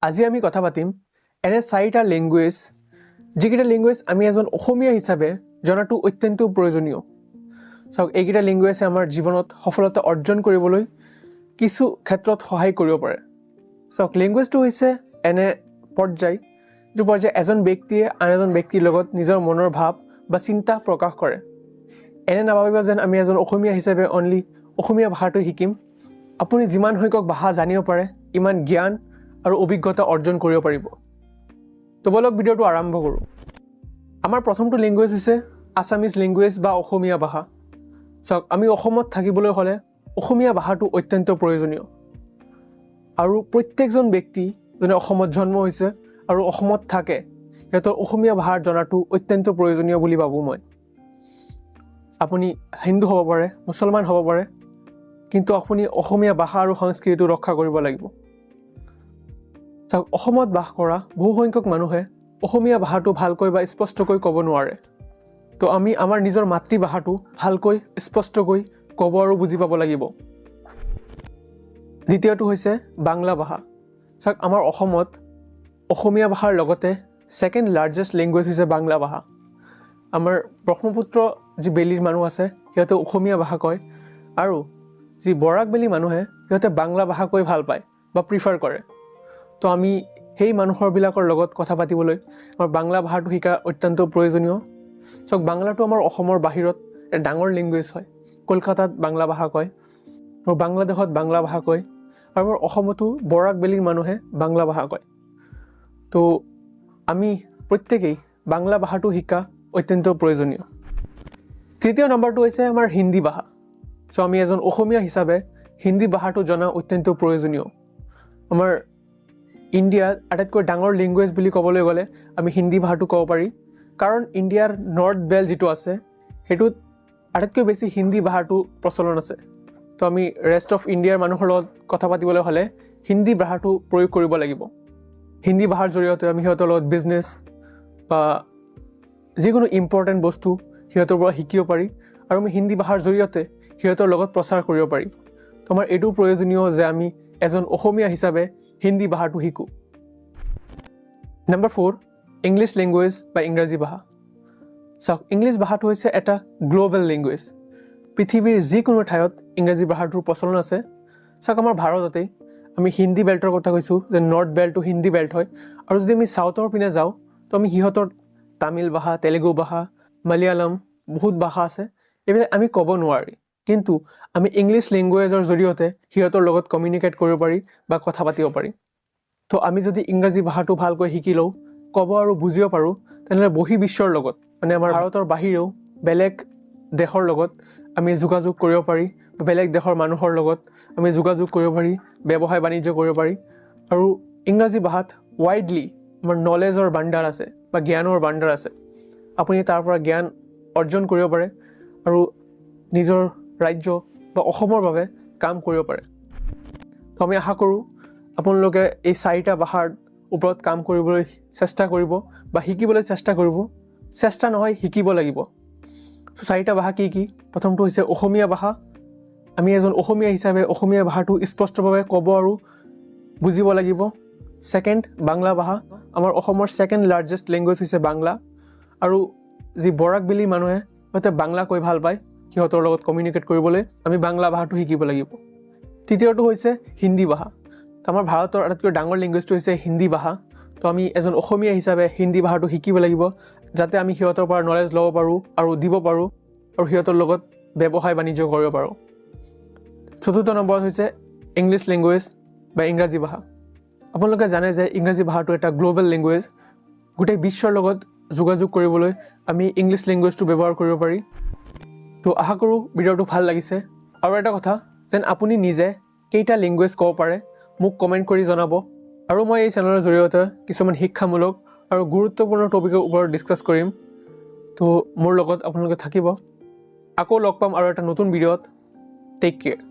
আজি আমি কথা পাতিম এনে চাৰিটা লেংগুৱেজ যিকেইটা লেংগুৱেজ আমি এজন অসমীয়া হিচাপে জনাটো অত্যন্ত প্ৰয়োজনীয়। চাওক, এইকেইটা লেংগুৱেজে আমাৰ জীৱনত সফলতা অৰ্জন কৰিবলৈ কিছু ক্ষেত্ৰত সহায় কৰিব পাৰে। চাওক, লেংগুৱেজটো হৈছে এনে পৰ্যায় যিটো পৰ্যায় এজন ব্যক্তিয়ে আন এজন ব্যক্তিৰ লগত নিজৰ মনৰ ভাৱ বা চিন্তা প্ৰকাশ কৰে। এনে নাভাবিব যেন আমি এজন অসমীয়া হিচাপে অনলি অসমীয়া ভাষাটো শিকিম। আপুনি যিমান সংখ্যক ভাষা জানিব পাৰে ইমান জ্ঞান আৰু অভিজ্ঞতা অৰ্জন কৰিব পাৰিব। তো বলক ভিডিঅ'টো আৰম্ভ কৰোঁ। আমাৰ প্ৰথমটো লেংগুৱেজ হৈছে আছামিজ লেংগুৱেজ বা অসমীয়া ভাষা। চাওক, আমি অসমত থাকিবলৈ হ'লে অসমীয়া ভাষাটো অত্যন্ত প্ৰয়োজনীয়। আৰু প্ৰত্যেকজন ব্যক্তি যোনে অসমত জন্ম হৈছে আৰু অসমত থাকে সিহঁতৰ অসমীয়া ভাষা জনাটো অত্যন্ত প্ৰয়োজনীয় বুলি ভাবোঁ মই। আপুনি হিন্দু হ'ব পাৰে, মুছলমান হ'ব পাৰে, কিন্তু আপুনি অসমীয়া ভাষা আৰু সংস্কৃতিটো ৰক্ষা কৰিব লাগিব। চাওক, অসমত বাস কৰা বহু সংখ্যক মানুহে অসমীয়া ভাষাটো ভালকৈ বা স্পষ্টকৈ ক'ব নোৱাৰে। তো আমি আমাৰ নিজৰ মাতৃভাষাটো ভালকৈ স্পষ্টকৈ ক'ব আৰু বুজি পাব লাগিব। দ্বিতীয়টো হৈছে বাংলা ভাষা। চাওক, আমাৰ অসমত অসমীয়া ভাষাৰ লগতে ছেকেণ্ড লাৰ্জেষ্ট লেংগুৱেজ হৈছে বাংলা ভাষা। আমাৰ ব্ৰহ্মপুত্ৰ যি বেলিৰ মানুহ আছে সিহঁতে অসমীয়া ভাষা কয়, আৰু যি বৰাক বেলি মানুহে সিহঁতে বাংলা ভাষা কৈ ভাল পায় বা প্ৰিফাৰ কৰে। তো আমি সেই মানুহৰবিলাকৰ লগত কথা পাতিবলৈ আমাৰ বাংলা ভাষাটো শিকা অত্যন্ত প্ৰয়োজনীয়। চাওক, বাংলাটো আমাৰ অসমৰ বাহিৰত এটা ডাঙৰ লেংগুৱেজ হয়। কলকাতাত বাংলা ভাষা কয় আৰু বাংলাদেশত বাংলা ভাষা কয়, আৰু আমাৰ অসমতো বৰাক বেলিৰ মানুহে বাংলা ভাষা কয়। তো আমি প্ৰত্যেকেই বাংলা ভাষাটো শিকা অত্যন্ত প্ৰয়োজনীয়। তৃতীয় নম্বৰটো হৈছে আমাৰ হিন্দী ভাষা। চ' আমি এজন অসমীয়া হিচাপে হিন্দী ভাষাটো জনা অত্যন্ত প্ৰয়োজনীয়। আমাৰ ইণ্ডিয়াৰ আটাইতকৈ ডাঙৰ লেংগুৱেজ বুলি ক'বলৈ গ'লে আমি হিন্দী ভাষাটো ক'ব পাৰি, কাৰণ ইণ্ডিয়াৰ নৰ্থ বেল্ট যিটো আছে সেইটোত আটাইতকৈ বেছি হিন্দী ভাষাটো প্ৰচলন আছে। তো আমি ৰেষ্ট অফ ইণ্ডিয়াৰ মানুহৰ লগত কথা পাতিবলৈ হ'লে হিন্দী ভাষাটো প্ৰয়োগ কৰিব লাগিব। হিন্দী ভাষাৰ জৰিয়তে আমি সিহঁতৰ লগত বিজনেছ বা যিকোনো ইম্পৰ্টেণ্ট বস্তু সিহঁতৰ পৰা শিকিব পাৰি, আৰু আমি হিন্দী ভাষাৰ জৰিয়তে সিহঁতৰ লগত প্ৰচাৰ কৰিব পাৰি। তো আমাৰ এইটো প্ৰয়োজনীয় যে আমি এজন অসমীয়া হিচাপে হিন্দী ভাষাটো শিকোঁ। নম্বৰ 4, ইংলিছ লেংগুৱেজ বা ইংৰাজী ভাষা। চাওক, ইংলিছ ভাষাটো হৈছে এটা গ্ল'বেল লেংগুৱেজ। পৃথিৱীৰ যিকোনো ঠাইত ইংৰাজী ভাষাটোৰ প্ৰচলন আছে। চাওক, আমাৰ ভাৰততেই আমি হিন্দী বেল্টৰ কথা কৈছোঁ যে নৰ্থ বেল্টটো হিন্দী বেল্ট হয়, আৰু যদি আমি চাউথৰ পিনে যাওঁ তো আমি সিহঁতৰ তামিল ভাষা, তেলেগু ভাষা, মালিয়ালম বহুত ভাষা আছে, এইবিলাক আমি ক'ব নোৱাৰি। কিন্তু আমি ইংলিছ লেংগুৱেজৰ জৰিয়তে সিহঁতৰ লগত কমিউনিকেট কৰিব পাৰি বা কথা পাতিব পাৰি। তো আমি যদি ইংৰাজী ভাষাটো ভালকৈ শিকি লওঁ, ক'ব আৰু বুজিব পাৰোঁ, তেনেহ'লে বহিৰ্বিশ্বৰ লগত মানে আমাৰ ভাৰতৰ বাহিৰেও বেলেগ দেশৰ লগত আমি যোগাযোগ কৰিব পাৰি, বা বেলেগ দেশৰ মানুহৰ লগত আমি যোগাযোগ কৰিব পাৰি, ব্যৱসায় বাণিজ্য কৰিব পাৰি। আৰু ইংৰাজী ভাষাত ৱাইডলি আমাৰ নলেজৰ ভাণ্ডাৰ আছে বা জ্ঞানৰ ভাণ্ডাৰ আছে। আপুনি তাৰ পৰা জ্ঞান অৰ্জন কৰিব পাৰে আৰু নিজৰ ৰাজ্য বা অসমৰ বাবে কাম কৰিব পাৰে। তো আমি আশা কৰোঁ আপোনালোকে এই চাৰিটা ভাষাৰ ওপৰত কাম কৰিবলৈ চেষ্টা কৰিব বা শিকিবলৈ চেষ্টা কৰিব। চেষ্টা নহয়, শিকিব লাগিব। চ' চাৰিটা ভাষা কি কি? প্ৰথমটো হৈছে অসমীয়া ভাষা। আমি এজন অসমীয়া হিচাপে অসমীয়া ভাষাটো স্পষ্টভাৱে ক'ব আৰু বুজিব লাগিব। ছেকেণ্ড, বাংলা ভাষা। আমাৰ অসমৰ ছেকেণ্ড লাৰ্জেষ্ট লেংগুৱেজ হৈছে বাংলা, আৰু যি বৰাক বেলি মানুহে সিহঁতে বাংলা কৈ ভাল পায়, সিহঁতৰ লগত কমিউনিকেট কৰিবলৈ আমি বাংলা ভাষাটো শিকিব লাগিব। তৃতীয়টো হৈছে হিন্দী ভাষা। তো আমাৰ ভাৰতৰ আটাইতকৈ ডাঙৰ লেংগুৱেজটো হৈছে হিন্দী ভাষা। তো আমি এজন অসমীয়া হিচাপে হিন্দী ভাষাটো শিকিব লাগিব, যাতে আমি সিহঁতৰ পৰা নলেজ ল'ব পাৰোঁ আৰু দিব পাৰোঁ, আৰু সিহঁতৰ লগত ব্যৱসায় বাণিজ্য কৰিব পাৰোঁ। চতুৰ্থ নম্বৰত হৈছে ইংলিছ লেংগুৱেজ বা ইংৰাজী ভাষা। আপোনালোকে জানে যে ইংৰাজী ভাষাটো এটা গ্ল'বেল লেংগুৱেজ। গোটেই বিশ্বৰ লগত যোগাযোগ কৰিবলৈ আমি ইংলিছ লেংগুৱেজটো ব্যৱহাৰ কৰিব পাৰি। তো আশা কৰোঁ ভিডিঅ'টো ভাল লাগিছে। আৰু এটা কথা, যেন আপুনি নিজে কেইটা লেংগুৱেজ ক'ব পাৰে মোক কমেণ্ট কৰি জনাব, আৰু মই এই চেনেলৰ জৰিয়তে কিছুমান শিক্ষামূলক আৰু গুৰুত্বপূৰ্ণ টপিকৰ ওপৰত ডিছকাছ কৰিম। তো মোৰ লগত আপোনালোকে থাকিব। আকৌ লগ পাম আৰু এটা নতুন ভিডিঅ'ত। Take care.